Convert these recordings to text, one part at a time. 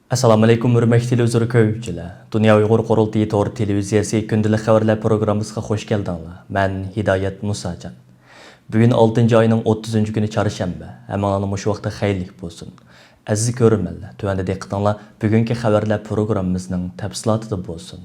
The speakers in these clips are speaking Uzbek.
Assalamu alaykum hurmatli televizor ko'ruvchilar. Dunyo Uyg'ur qurultiyi to'g'ri televiziyasi kundalik xabarlar programmasiga xush keldinglar. Men Hidoyat Musajon. Bugun 6-oyning 30-kuni chorshanba. Hammalarning shu vaqtda xayrlik bo'lsin. Aziz ko'ruvchilar, tuvanda diqqatinglar bugungi xabarlar programmamizning tafsilotida bo'lsin.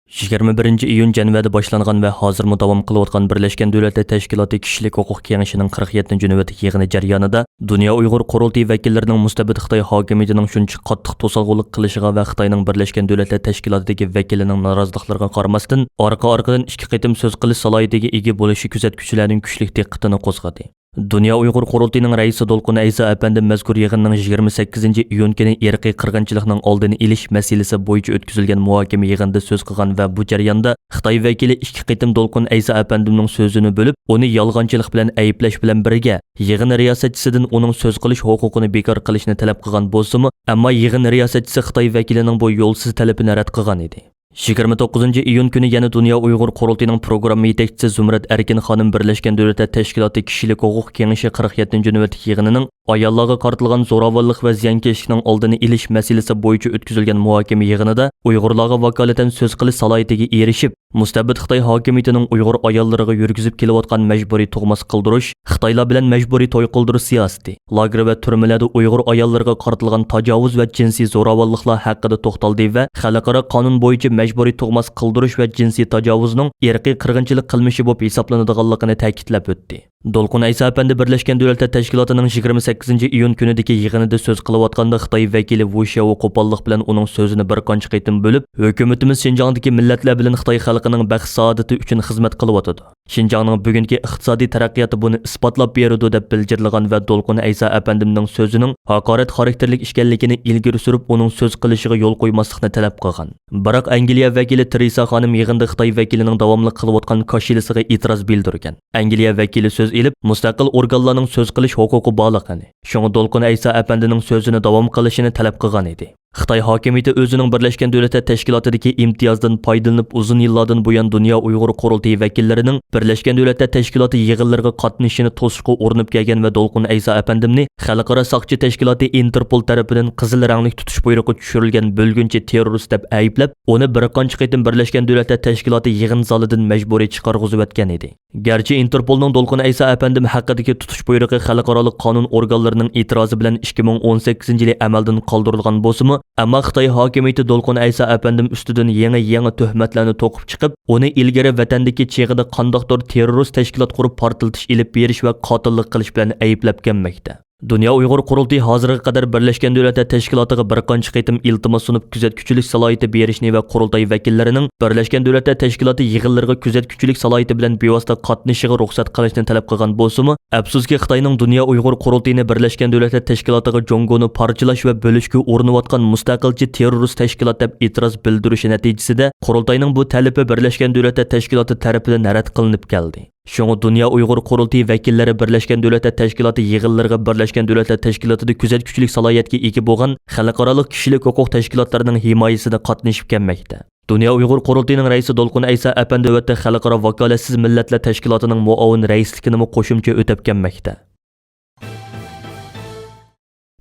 21-iyun Janvada boshlangan va hozirda davom qilayotgan Birlashgan Davlatlar Tashkiloti Kishilik huquq kengashining 47-navbat yig'ini jarayonida Dunyo Uyg'ur qurultiyi vakillarining mustabid Xitoy hokimiyatining shuncha qattiq to'sqinlik qilishiga va Xitoyning Birlashgan Davlatlar Tashkilotidagi vakilining noroziliklariga qaramasdan orqa-orqadan ikki qitim so'z qilish salohiyatiga ega bo'lishi kuzatuvchilarning kuchli diqqatini qo'zg'adi. Dunyo Uyg'ur qurultiyining raisi Dolqun Aysa apandi mazkur yig'inning 28-iyun kuni irqiy qirg'inchilikning oldini olish masalasi bo'yicha o'tkazilgan muhokama yig'inida so'z qilgan va bu jarayonda Xitoy vakili ikki qitim Dolqun Aysa apandimning so'zini bo'lib, uni yolg'onchilik bilan ayblash bilan birga yig'in riyosatchisidan uning so'z qilish huquqini bekor qilishni talab qilgan bo'lsa-mu, ammo yig'in riyosatchisi Xitoy vakilining bu yo'lsiz talabini rad qilgan edi. 29-iyun kuni yana Dunyo Uyg'ur qurultiyining programma yetakchisi Zumrat Erkin xonim Birlashgan Davlatlar Tashkiloti Kishilik huquq kengashi 47-navbat yig'inining ayollarga qaratilgan zo'ravonlik va ziyonkashlikning oldini olish masalasi bo'yicha o'tkazilgan muhokama yig'inida Uyg'urlarga vakolatan so'z qilish salohiyatiga erishib, mustabid Xitoy hokimiyatining Uyg'ur ayollariga yurgizib kelayotgan majburiy tug'mas qildirish, Xitoylar bilan majburiy to'y qildirish siyosati, lager va turmalarda Uyg'ur ayollariga qaratilgan tajovuz va jinsiy zo'ravonliklar haqida to'xtaldi va xalqaro qonun bo'yicha majburiy tug'mas qildirish va jinsiy tajovuzning irqiy qirg'inchilik qilmishi bo'lib hisoblanadiganligini ta'kidlab o'tdi. Dolqun Aysa apandi Birlashgan Davlatlar Tashkilotining 28-iyun kunidagi yig'inida so'z qilayotganda Xitoy vakili Wu Xiao qo'pollik bilan uning so'zini bir qancha qitim bo'lib, hukumatimiz Xinjiangdagi millatlar bilan Xitoy xalqining baxt saodati uchun xizmat qilyotdi. Xinjiangning bugungi iqtisodiy taraqqiyoti buni isbotlab beradi deb bildirgan va Dolqun Aysa apandimning so'zining haqorat xarakterlik ekanligini ilgari surib, uning so'z qilishiga yo'l qo'ymaslikni talab qilgan. Biroq Angliya vakili Teresa xonim yig'inda Xitoy vakilining davomli qilayotgan qo'shilisiga e'tiroz bildirgan. Angliya vakili so'z ilib, mustaqil organlarning so'z qilish huquqi borligini, shunga Dolqun Aysa apandining so'zini davom qilishini talab qilgan edi. Xitoy hokimiyati o'zining Birlashgan Davlatlar Tashkilotidagi imtiyozdan foydalanib uzun yillardan buyon Dunyo Uyg'ur qurultiyi vakillarining Birlashgan Davlatlar Tashkiloti yig'inlariga qatnashishini to'sishga urinib kelgan va Dolqun Aysa apandimni xalqaro soqchi tashkiloti Interpol tomonidan qizil rangli tutish buyrug'i tushirilgan bo'lguncha terrorist deb ayblab, uni bir qancha qitim Birlashgan Davlatlar Tashkiloti yig'in zalidan majburiy chiqarg'izib o'tgan edi. Garchi Interpolning Dolqun Aysa apandim haqidagi tutish buyrug'i xalqaro qonun organlarining e'tirozi bilan 2018-yil amaldan qoldirilgan bo'lsa-mu, ammo Xitoy hokimiyati Dolqun Aysa apandim ustidan yangi tuhmatlarni to'qib chiqib, uni ilgari vatandagi cheg'ida qandoqdir terrorist tashkilot qurib portlatish ilib berish va qotillik qilish bilan ayblab kelmoqda. Dunyo Uyg'ur qurultiyi hozirga qadar Birlashgan Davlatlar Tashkilotiga bir qancha qitim iltimos sunib kuzatuvchilik salohiyati berishni va qurultiy vakillarining Birlashgan Davlatlar Tashkiloti yig'inlariga kuzatuvchilik salohiyati bilan bevosita qatnashishiga ruxsat qilishni talab qilgan bo'lsa-mu, afsuski Xitoyning Dunyo Uyg'ur qurultiyini Birlashgan Davlatlar Tashkilotiga Jongoni parchalash va bo'lishga urinayotgan mustaqilchi terrorist tashkilot deb e'tiroz bildirishi natijasida qurultiyning bu talabi Birlashgan Davlatlar Tashkiloti tomonidan rad qilinib keldi. Şoňa Dunyo Uyg'ur qurultiyi vakillari Birlashgan Davlatlar Tashkiloti yig'inlariga Birlashgan Davlatlar Tashkilotida kuzatuvchilik salohiyatiga ega bo'lgan xalqaro kishilik huquq tashkilotlarining himoyasida qatnashib kelmoqda. Dunyo Uyg'ur qurultiyining raisi Dolqun Aysa apandi va xalqaro vakolatsiz millatlar tashkilotining muavin raisligini qo'shimcha o'tab kelmoqda.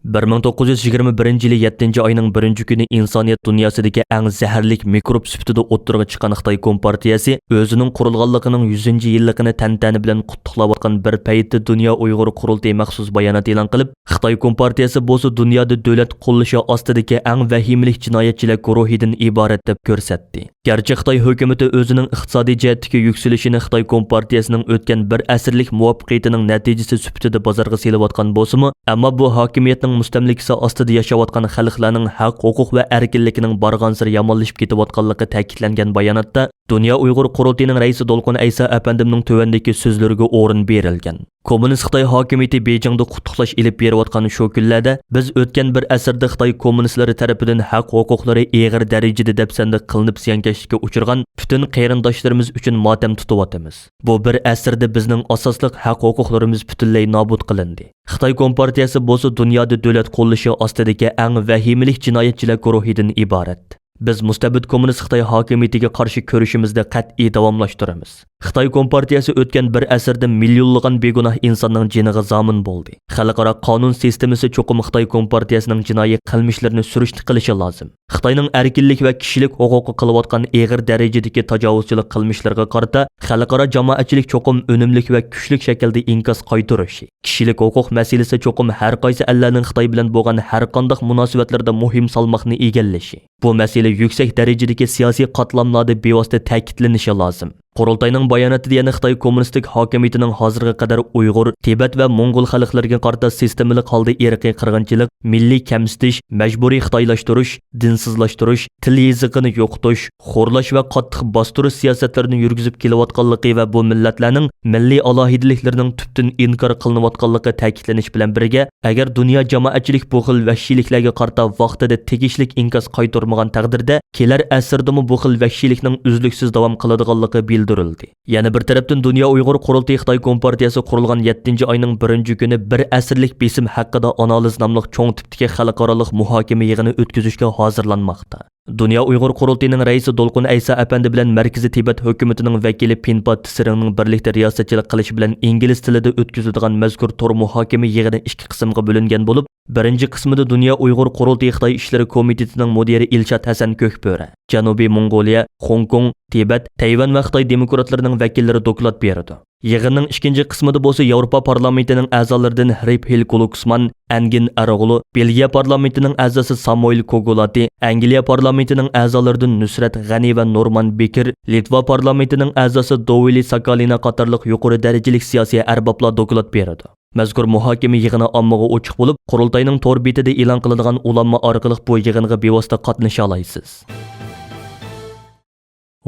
1921-yili 7-oyning 1-kuni insoniyat dunyosidagi eng zaharlik mikrob sifatida o'ttirga chiqqan Xitoy Kompartiyasi o'zining qurilganligining 100-yilligini tantani bilan qutlaqlayotgan bir paytda Dunyo Uyg'ur qurultiyi maxsus bayonot e'lon qilib, Xitoy Kompartiyasi bo'lsa dunyoda davlat qo'llashi ostidagi eng vahimlik jinoyatchilar guruhidan iborat deb ko'rsatdi. Garchi Xitoy hukumatı o'zining iqtisodiy jihatdagi yuksalishini Xitoy Kompartiyasining o'tgan bir asrlik muvaffaqiyatining natijasi sifatida bozorga selayotgan bo'lsa-mu, ammo bu hokimiyatning mustamlikasi ostida yashayotgan xalqlarning haq, huquq va erkinligining barg'ansir yomonlashib ketayotganligi ta'kidlangan bayonotda Dunyo Uyg'ur qurultiyining raisi Dolqun Aysa apandimning tövandagi so'zlariga o'rin berilgan. Kommunist Xitoy hokimiyati Beijingda qutlaqlash ilib berayotgan shu kunlarda biz o'tgan bir asrda Xitoy kommunistlari tomonidan haq huquqlari og'ir darajada dafsanda qilinib ziyonkashlikka uchirgan butun qarindoshlarimiz uchun motam tutyapmiz. Bu bir asrda bizning asosliq haq huquqlarimiz butunlay nobud qilindi. Xitoy Kompartiyasi bo'lsa dunyoda davlat qo'llashi ostidagi eng vahimlik jinoyatchilar guruhidan iborat. Biz mustabid kommunist Xitoy hokimiyatiga qarshi kurashimizda qat'iy davomlashtiramiz. Xitoy Kompartiyasi o'tgan bir asrda millionlagan begunoh insonning jiniga zomin bo'ldi. Xalqaro qonun sistemasi cho'qim Xitoy Kompartiyasining jinoiy qilmishlarini surishti qilishi lozim. Xitoyning erkinlik va kishilik huquqi qilayotgan og'ir darajadagi tajovuzchilik qilmishlariga qarata xalqaro jamoatchilik cho'qim unumli va kuchli shaklda inkos qaytarishi. Kishilik huquq masalasi cho'qim har qaysi allarning Xitoy bilan bo'lgan har qanday munosabatlarda muhim salmoqni egallashi. Bu masala yuksak darajadagi siyosiy qatlamlarda bevosita ta'kidlanishi lozim. Qurultayning bayonotida yana Xitoy Kommunistik hokimiyatining hozirga qadar Uyg'ur, Tibet va Mongol xalqlariga qarata sistemalik holda irqiy qirg'inchilik, milliy kamsitish, majburiy xitoylashtirish, dinsizlashtirish, til yoziqini yo'qotish, xo'rlash va qattiq bostirish siyosatlarini yurgizib kelayotganligi va bu millatlarning milliy alohidaliklarining tubdan inkor qilinayotganligi ta'kidlanish bilan birga, agar dunyo jamoatchilik bu xil vahshiyliklarga qarata vaqtida tegishlik inkos qaytarmagan taqdirda, kelar asrdami bu xil vahshiylikning uzluksiz davom qiladiganligi bildirildi. Yana bir tarafdan Dunyo Uyg'ur Qurultayi Xitoy Kompartiyasi qurilgan 7-oyning 1-kuni bir asrlik besim haqida analiz nomli cho'ng tipdagi xalqaro muhokama yig'ini o'tkazishga hozirlanmoqda. Dunyo Uyg'ur Qurultayining raisi Dolqun Aysa apandi bilan Markaziy Tibet hukumatining vakili Pinpat Tsirining birlikda riyosatchilik qilishi bilan ingliz tilida o'tkaziladigan mazkur tor muhokama yig'ini ikki qismga bo'lingan bo'lib, birinchi qismida Dunyo Uyg'ur Qurultayi Xitoy ishlari komitetining mudiri Ilshad Hasan Ko'kböre, Janubiy Mongoliya, Hong Kong, Tibet, Tayvan va Xitoy demokratlarining vakillari doklad berdi. Yig'inning ikkinchi qismida bo'lsa Yevropa parlamentining a'zolaridan Hrip Glucksmann, Engin Arog'lu, Belgiya parlamentining a'zosi Samuel Kogolati, Angliya parlamentining a'zolaridan Nusrat G'ani va Norman Bekir, Litva parlamentining a'zosi Dovili Sakalina qatorliq yuqori darajalik siyosiy arboblar doklad berdi. Mazkur muhokama yig'ini ommaga ochiq bo'lib, qurultayning tor betida e'lon qilinadigan ulanma orqali bu yig'inga bevosita qatnasha olasiz.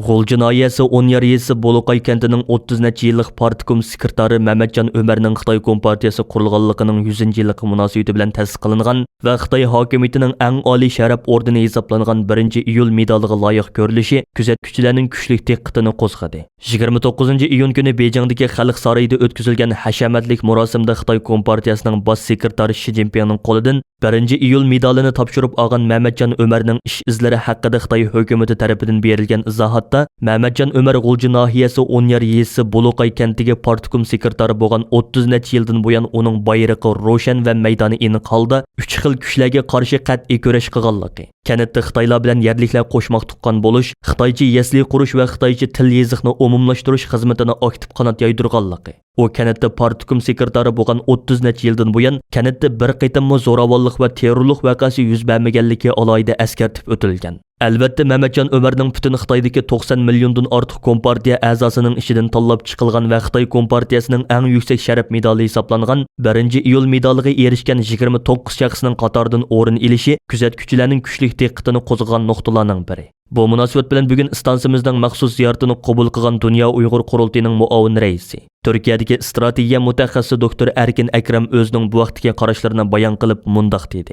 G'ulji noyasi 10 yesi Boloqay kentining 30 necha yillik partkom sekretari Mamatjon Ömerning Xitoy Kompartiyasi qurilganligining 100-yilligi munosabati bilan ta'sis qilingan va Xitoy hokimiyatining eng oliy sharaf ordeni hisoblangan 1-iyul medaliga loyiq ko'rilishi kuzatuvchilarning kuchli diqqatini qo'zg'adi. 29-iyun kuni Bejingdagi Xalq saroyida o'tkazilgan hashamatlik marosimda Xitoy Kompartiyasining bosh sekretari Shi Jinpingning qo'lidan 1-iyul medalini topshirib olgan Mamatjon Ömerning ish izlari haqida Xitoy hukumati tomonidan berilgan izohatda Mamatjon Ömer G'ulji nohiyasi 10 yesi Boloqay kentiga partkom sekretari bo'lgan 30 necha yildan buyon uning bayrog'i ro'shan va maydoni aniq holda 3 xil kuchlarga qarshi qat'iy kurash qilganligi, kanatda Xitoylar bilan yerliklar qo'shmoq tuqqan bo'lish, Xitoycha yasli qurish va Xitoycha til yoziqni umumlashtirish xizmatini aktiv qanot yoydirganligi. U kanatda partkom sekretari bo'lgan 30 necha yildan buyon kanatda bir qitimmo zo'ravonlik va terrorlik voqeasi yuz bermaganligi alohida eskartib o'tilgan. Albatta Mamatjon Ömerning butun Xitoydagi 90 milliondan ortiq kompartiya a'zosining ishidan tanlab chiqilgan va Xitoy kompartiyasining eng yuksak sharaf medali hisoblangan 1-iyul medaliga erishgan 29 shaxsning qatoridan o'rin olishi kuzatuvchilarning kuchli diqqatini qo'zg'agan nuqtalarning biri. Bu munosabat bilan bugun istansimizning maxsus ziyoratini qabul qilgan Dunyo Uyg'ur Qurultayining muavin raisi, Turkiyadagi strategiya mutaxassisi doktor Erkin Akram o'zining bu vaqtdagi qarashlarini bayon qilib mundoq dedi.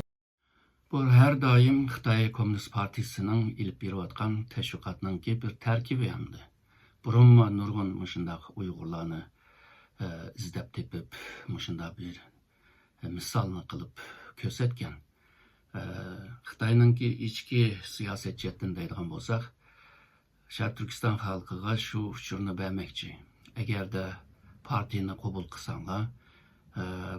Bu her daim Xitoy Komünist Partisining ilib berayotgan tashviqotning bir tarkibi hamdi. Burun va nurg'un mushundaq Uyg'urlarni izlab tepib, mushundaq bir misolni qilib ko'rsatgan. Xitoyningki ichki siyosat jihatdan deydigan bo'lsak, Sharq Turkiston xalqiga shu uchurni bermoqchi. Agarda partiyani qabul qilsanglar,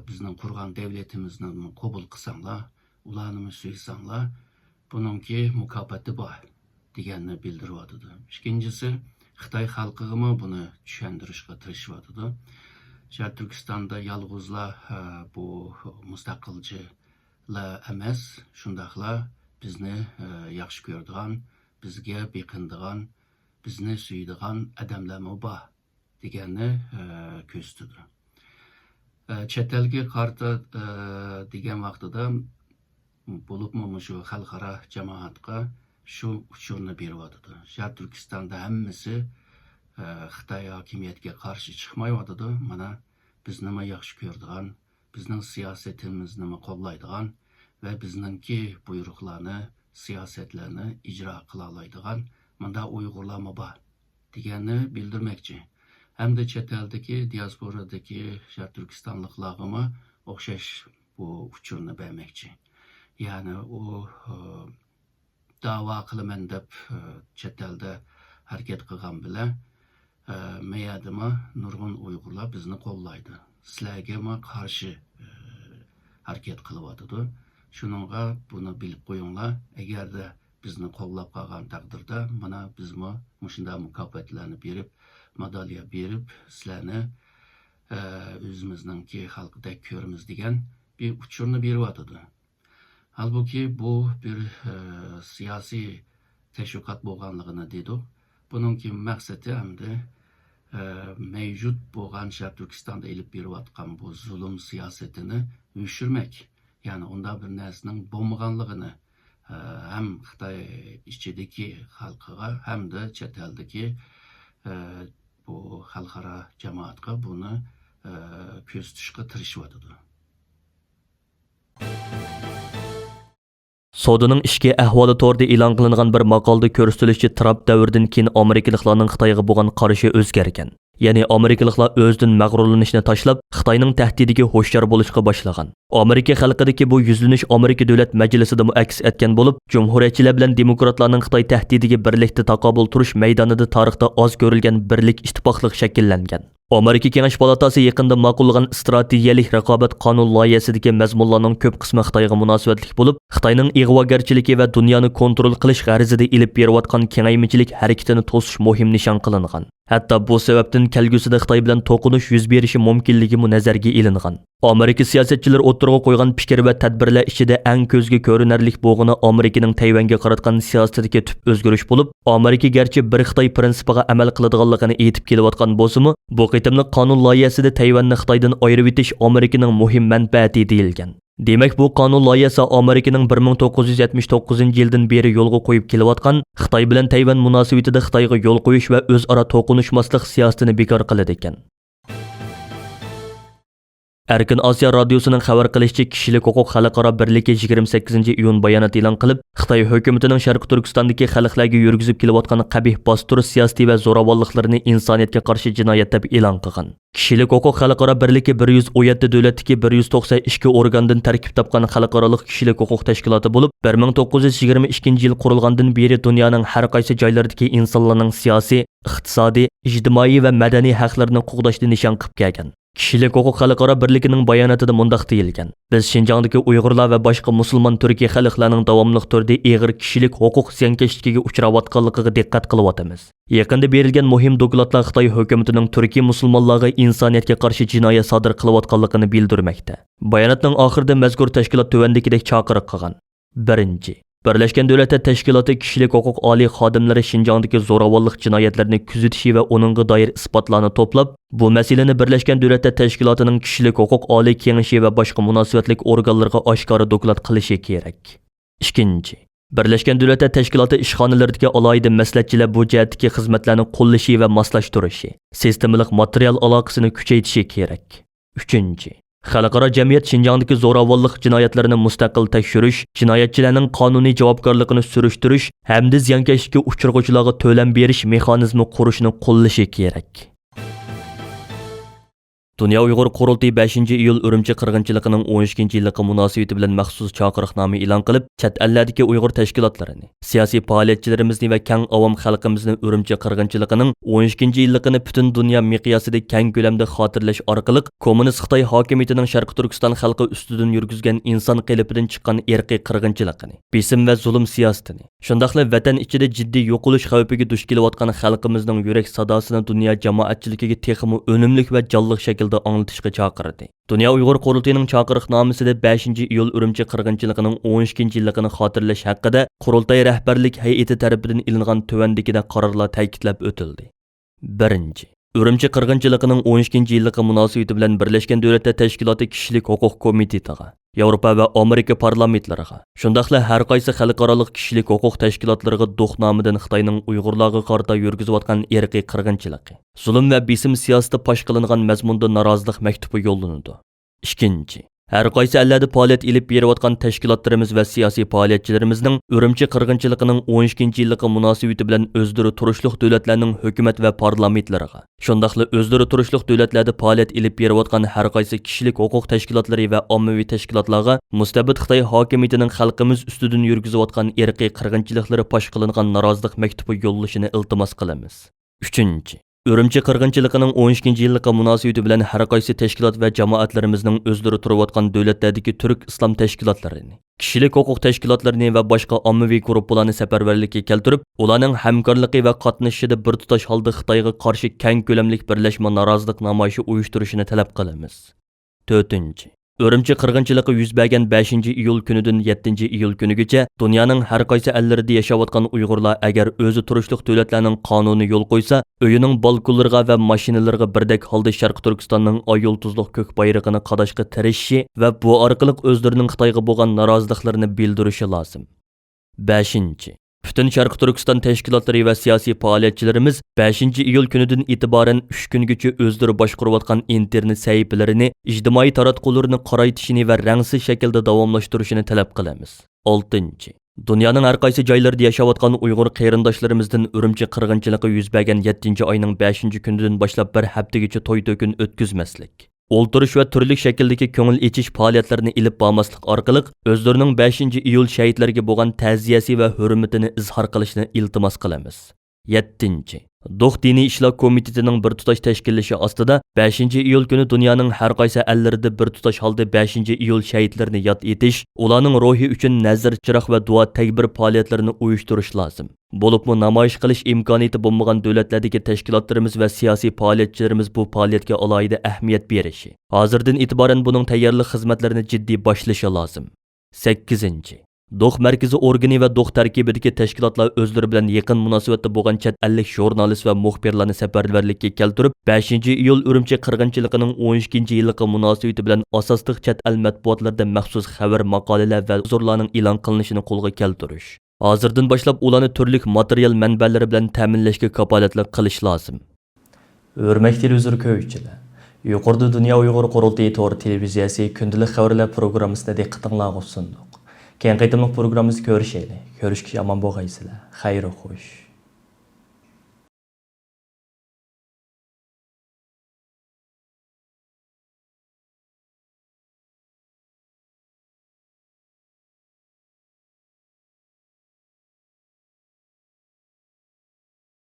bizning qurgan davlatimizni qabul qilsanglar, ularni suysanglar, buningki mukofoti bor deganni bildiryapti. Ikkinchisi, Xitoy xalqiga buni tushuntirishga tirishyapti. Sharq Turkistonda yolg'izlar bu mustaqilchilar emas, shundaqlar bizni yaxshi ko'radigan, bizga beqindigan, bizni suydigan odamlarmi bor deganni ko'rsatdi. Chet elga qarta degan vaqtida bo'libmi shu xalqaro jamoatga shu uchurni beryapti. Sharq Turkistonda hammasi Xitoy hokimiyatiga qarshi chiqmayapti. Mana bizni yaxshi ko'radigan, bizning siyosatimizni qo'llaydigan va bizningki buyruqlarni, siyosatlarni ijro qila oladigan manda Uyg'urlarmi bor deganni bildirmoqchi. Hamda chet eldagi diasporadagi Sharq Turkistonliklarga o'xshash bu uchurni bermoqchi. Yani o dava qilaman deb chet elda harakat qilgan bilan meyadima nurgun Uygurlar bizni kollaydı. Sizlerge karşı hareket kılıvadıdı. Şununla bunu bilip koyunlar. Eğer de bizni kollap kalgan takdirde bana bizmi muşunda mukafetlerini berip, madalya berip, sizlerni özümüzdeki halkıda körümüz degen bir uçurunu berivatıdı. Halbuki bu bir siyasi teşvikat bolganlığını dedik. Bununki maksati hem de mevcut bolgan Şarkı Türkistan'da elip berivatkan bu zulüm siyasetini düşürmek. Yani onda bir nesinin bolmaganlığını hem Xitay içindeki halkıga hem de chet eldeki bu halkara cemaatga bunu köz tutuşqa tirişivatıdı. Sodaning ishki ahvoli to'g'rida e'lon qilingan bir maqolda ko'rsatilishicha Trump davridan keyin Amerikaliklarning Xitoyga bo'lgan qarashi o'zgargan. Ya'ni Amerikaliklar o'zidan mag'rurlanishni tashlab, Xitoyning tahdidiga hushyor bo'lishga boshlagan. Amerika xalqidagi bu yuzlanish Amerika Davlat Majlisida aks etgan bo'lib, Cumhuriyatchilar bilan demokratlarning Xitoy tahdidiga birlikda taqobil turish maydonida tarixda oz ko'rilgan birlik ittifoqlik shakllangan. Amerika Kengash palatasi yaqinda ma'qullagan strategiyalik raqobat qonun loyihasidagi mazmunlarning ko'p qismi Xitoyga munosabatli bo'lib, Xitoyning ig'vogarchiligi va dunyoni kontrol qilish g'arizida ilib berayotgan kengaymichilik harakatini to'sish muhim nishon qilingan. Hatto bu sababdan kelgusida Xitoy bilan to'qinish yuz berishi mumkinligi nazarga ilingan. Amerika siyosatchilari o'tirg'a qo'ygan fikr va tadbirlar ichida eng ko'zga ko'rinarli bo'lgani Amerikaning Tayvanga qaratgan siyosatiga tub o'zgarish bo'lib, Amerika garchi bir Xitoy prinsipiga amal qiladiganligini aytib kelayotgan bo'lsa-mu, bu qitimliq qonun loyihasida Tayvanni Xitoydan ayirib etish Amerikaning muhim manfaati deyilgan. Demak, bu qonun loyihasi Amerikaning 1979-yildan beri yo'lga qo'yib kelayotgan Xitoy bilan Tayvan munosabatida Xitoyga yo'l qo'yish va o'zaro to'qinishmaslik siyosatini bekor qiladi ekan. Erkin Osiyo radiosuning xabar qilishicha, kishilik huquq xalqaro birligi 28-iyun bayonot e'lon qilib, Xitoy hukumatining Sharq Turkistondagi xalqlarga yurgizib kelayotgan qabih bostirish siyosati va zo'ravonliklarini insoniyatga qarshi jinoyat deb e'lon qilgan. Kishilik huquq xalqaro birligi 117 davlatdagi 192 organdan tarkib topgan xalqaro kishilik huquq tashkiloti bo'lib, 1922-yil qurilgandan beri dunyoning har qaysi joylaridagi insonlarning siyosiy, iqtisodiy, ijtimoiy va madaniy haqlarini qo'g'dashni nishon qilib kelgan. Kishilik huquq xalqaro birligining bayonotida mundaq deyilgan: Biz Xinjiangdagi Uyg'urlar va boshqa musulmon Turkiy xalqlarning davomli turda og'ir kishilik huquq ziyonkashligiga uchrayotganligiga diqqat qilyapmiz. Yaqinda berilgan muhim dokladlar Xitoy hukumatining Turkiy musulmonlarga insoniyatga qarshi jinoyat sodir qilayotganligini bildirmoqda. Bayonotning oxirida mazkur tashkilot tuvandagidek chaqiriq qilgan. 1. Birleşken Devletler Teşkilatı kishilik huquq oliy xodimlari Xinjiangdagi zo'ravonlik jinoyatlarini kuzatishi va uningga doir isbotlarni to'plab, bu masalani Birleşken Devletler Teşkilatıning kishilik huquq oliy kengashi va boshqa munosabatlik organlarga oshkora doklad qilishi kerak. 2. Birleşken Devletler Teşkilatı ishxonalaridagi alohida maslahatchilar bu jihatdagi xizmatlarni qo'llashi va moslashtirishi, sistemalik material aloqasini kuchaytirishi kerak. 3. Xalqaro jamiyat Xinjiangdagi zo'ravonlik jinoyatlarini mustaqil tekshirish, jinoyatchilarning qonuniy javobgarligini surishtirish hamda ziyonkashlikka uchrag'uvchilarga to'lam berish mexanizmi qurishni qo'llashi kerak. Dünya Uyghur Qurultayı 5-iyul Urumchi qirg'inchiligining 12-yilligi munosabati bilan maxsus chaqiriqnoma e'lon qilib, chet ellardagi Uyg'ur tashkilotlarini, siyosiy faoliyatchilarimizni va keng avom xalqimizni Urumchi qirg'inchiligining 12-yilligini butun dunyo miqyosida keng ko'lamda xotirlash orqali kommunist Xitoy hokimiyatining Sharq Turkiston xalqi ustidan yurgizgan inson qelipidan chiqqan irqiy qirg'inchiligini, besim va zulm siyosatini, shundaqla vatan ichida jiddiy yo'qolish xavfiga duch kelayotgan xalqimizning yurak sadosini dunyo jamoatchiligiga texmi unumli va jonliq shaklda anlatışqa chaqirdi. Dünya Uyghur Qurultayıning chaqiriqnomasida 5-iyul Urumchi qirg'inchiligining 12-yilligini xotirlash haqida Qurultay rahbarlik hay'ati tarafidan ilingan tuvandagidek qarorlar ta'kidlab o'tildi. 1. Urumchi qirg'inchiligining 12-yilligi munosabati bilan Birleşken Devletler Teşkilatı Kishilik huquq komitetiga, Yevropa va Amerika parlamentlariga, shundaqla har qaysi xalqaro kishilik huquq tashkilotlariga do'qnomidan Xitoyning Uyg'urlarga qarata yurgizayotgan irqiy qirg'inchiligi, zulm va besim siyosati fosh qilingan mazmunda norozilik maktubi yo'llanadi. 2. Har qaysi ellarda faoliyat ilib berayotgan tashkilotlarimiz va siyosiy faoliyatchilarimizning Urumchi qirg'inchiligining 12-yilligi munosabati bilan o'zdiri turishliq davlatlarning hukumat va parlamentlariga, shundaqla o'zdiri turishliq davlatlarda faoliyat ilib berayotgan har qaysi kishilik huquq tashkilotlari va ommaviy tashkilotlarga mustabid Xitoy hokimiyatining xalqimiz ustidan yurgizayotgan irqiy qirg'inchiliklari fosh qilingan norozilik maktubi yo'llashini iltimos qilamiz. 3. Үрümçi qirg'inchiligining 12 yilliqi munosabati bilan har qaysi tashkilot va jamoatlarimizning o'zlari turayotgan davlatlardagi turk islom tashkilotlarini, kishilik huquq tashkilotlarini va boshqa ommaviy guruhlarni safarbarlikka keltirib, ularning hamkorligi va qatnashishida bir tutash holda Xitoyga qarshi keng ko'lamli birlashma norozilik namoyishi uyushtirishini talab qilamiz. 4. Үрümçi qirg'inchiligi yuz bergan 5 iyul kunidan 7 iyul kunigacha dunyoning har qaysi ellarida yashayotgan Uyg'urlar agar o'zi turishliq davlatlarning qonuni yo'l qo'ysa, uyining balkonlariga va mashinalarga birdek holda Sharq Turkistonning oy yulduzliq ko'k bayrog'ini qadashga tirishishi va bu orqali o'zlarining Xitoyga bo'lgan noroziliklarini bildirishi lozim. 5. Bütün Sharq Turkiston tashkilotlari va siyosiy faoliyatchilarimiz 5 iyul kunidan e'tiboran 3 kungacha o'zlari boshqarayotgan internet sahifalarini, ijtimoiy taratqularni qoraytishini va rangsiz shaklda davomlashtirishini talab qilamiz. 6. Dunyoning har qaysi joylarida yashayotgan Uyg'ur qarindoshlarimizdan Urumchi qirg'inchiligi yuz bergan 7 oyning 5 kunidan boshlab bir haftagacha to'y-to'kin o'tkazmaslik, o'ltirish va turli shakldagi ko'ngil echish faoliyatlarini ilib bormaslik orqali o'zlarining 5 iyul shahidlarga bo'lgan ta'ziyasi va hurmatini izhor qilishni iltimos qilamiz. 7. Do'q diniy ishlar komitetining bir tutash tashkillashi ostida 5 iyul kuni dunyoning har qaysi ellarida bir tutash holda 5 iyul shahidlarini yod etish, ularning ruhi uchun nazar chiroq va duo tadbir faoliyatlarini uyushtirish lozim. Bo'libmi namoyish qilish imkoniyati bo'lmagan davlatlardagi tashkilotlarimiz va siyosiy faoliyatchilarimiz bu faoliyatga alohida ahamiyat berishi, hozirdan e'tiboran buning tayyorlik xizmatlarini jiddiy boshlashi lozim. 8. Do'q markazi organi va do'q tarkibidagi tashkilotlar o'zlari bilan yaqin munosabatda bo'lgan chet ellik jurnalist va muxbirlarni safarbarlikka keltirib, 5 iyul Urumchi qirg'inchiligining 12-yilliqi munosabati bilan asosli chet el matbuotlarida maxsus xabar, maqolalar va huzurlarning e'lon qilinishini qo'lga keltirish. Hozirdan boshlab ularni turli material manbalari bilan ta'minlashga kafolatlik qilish lozim. Hurmatli televizor ko'ruvchilar, yuqorida Dunyo Uyg'ur qurultiyi to'g'ri televiziyasi kundalik xabarlar programmasida diqqatingizga sundiq. Keyin qaytimliq programmamizni ko'rishaylik. Ko'rishga omon bo'lgaysizlar. Xayr-xush.